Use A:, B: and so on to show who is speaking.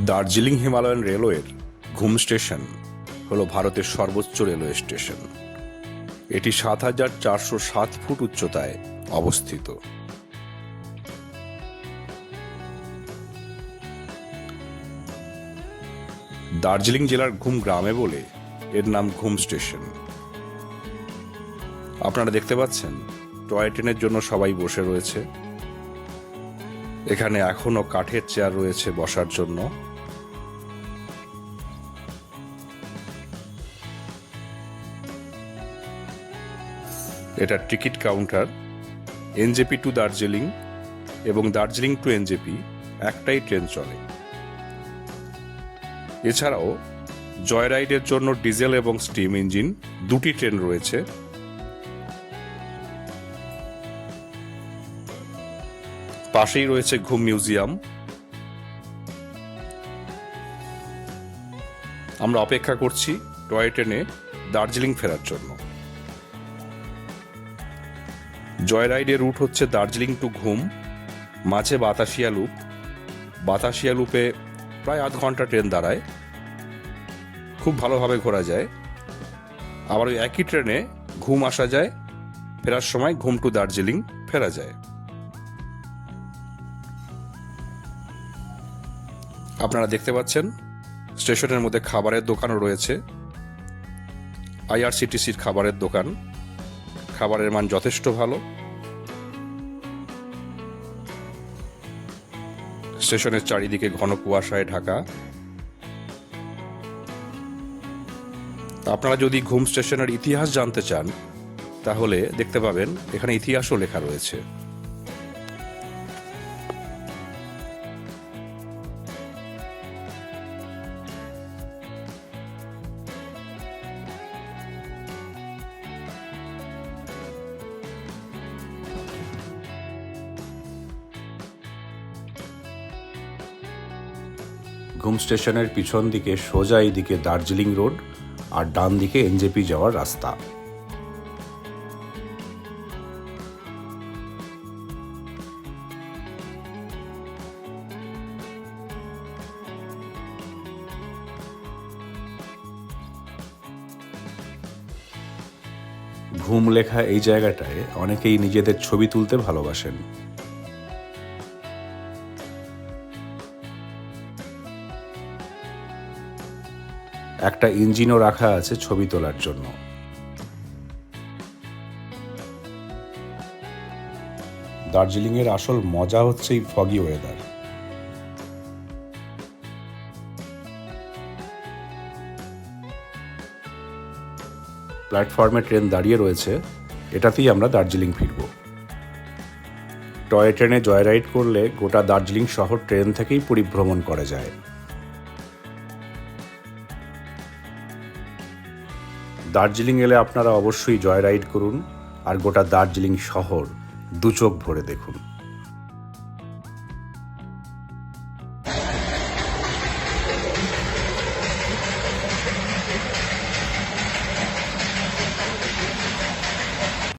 A: Darjeeling Himalayan রেলওয়ের ঘুম station হল ভারতের সর্বোচ্চ রেলওয়ে স্টেশন। এটি ৭,৪০৭ ফুট উচ্চতায় অবস্থিত। দার্জিলিং জেলার ঘুম গ্রামে বলে এর নাম ঘুম স্টেশন। আপনারা দেখতে পাচ্ছেন টয় ট্রেনের জন্য সবাই বসে রয়েছে। এখানে এখনো কাঠের চেয়ার রয়েছে বসার জন্য। এটা ticket counter. NJP to Darjeeling এবং দার্জিলিং টু এনজেপি একটাই ট্রেন চলে। এছাড়াও জয় রাইডের জন্য ডিজেল এবং স্টিম ইঞ্জিন দুটি ট্রেন রয়েছে। পাশেই রয়েছে ঘুম মিউজিয়াম। আমরা অপেক্ষা করছি টয় ট্রেনে দার্জিলিং ফেরার জন্য। জয় রাইডের রুট হচ্ছে দার্জিলিং টু ঘুম, মাঝে বাতাসিয়া লুপ। বাতাসিয়া লুপে প্রায় আধ ঘন্টা ট্রেন দাঁড়ায়, খুব ভালোভাবে ঘোরা যায়। আবার ওই একই ট্রেনে ঘুম আসা যায়, ফেরার সময় ঘুম টু দার্জিলিং ফেরা যায়। আপনারা দেখতে পাচ্ছেন স্টেশনের মধ্যে খাবারের দোকানও রয়েছে। আইআরসিটিসির খাবারের দোকান। খাবারের মান যথেষ্ট ভালো। স্টেশনের চারিদিকে ঘন কুয়াশায় ঢাকা। আপনারা যদি ঘুম স্টেশনের ইতিহাস জানতে চান তাহলে দেখতে পাবেন এখানে ইতিহাসও লেখা রয়েছে। ঘুম স্টেশনের পিছন দিকে সোজা এই দিকে দার্জিলিং রোড আর ডান দিকে এনজেপি যাওয়ার রাস্তা। ঘুম লেখা এই জায়গাটায় অনেকেই নিজেদের ছবি তুলতে ভালোবাসেন। একটা ইঞ্জিনও রাখা আছে ছবি তোলার জন্য। দার্জিলিং এর আসল মজা হচ্ছে এই ফগি ওয়েদার। প্ল্যাটফর্মে ট্রেন দাঁড়িয়ে রয়েছে, এটাতেই আমরা দার্জিলিং ফিরব। টয় ট্রেনে জয় রাইড করলে গোটা দার্জিলিং শহর ট্রেন থেকেই পরিভ্রমণ করা যায়। দার্জিলিং এলে আপনারা অবশ্যই জয় রাইড করুন আর গোটা দার্জিলিং শহর দু চোখ ভরে দেখুন।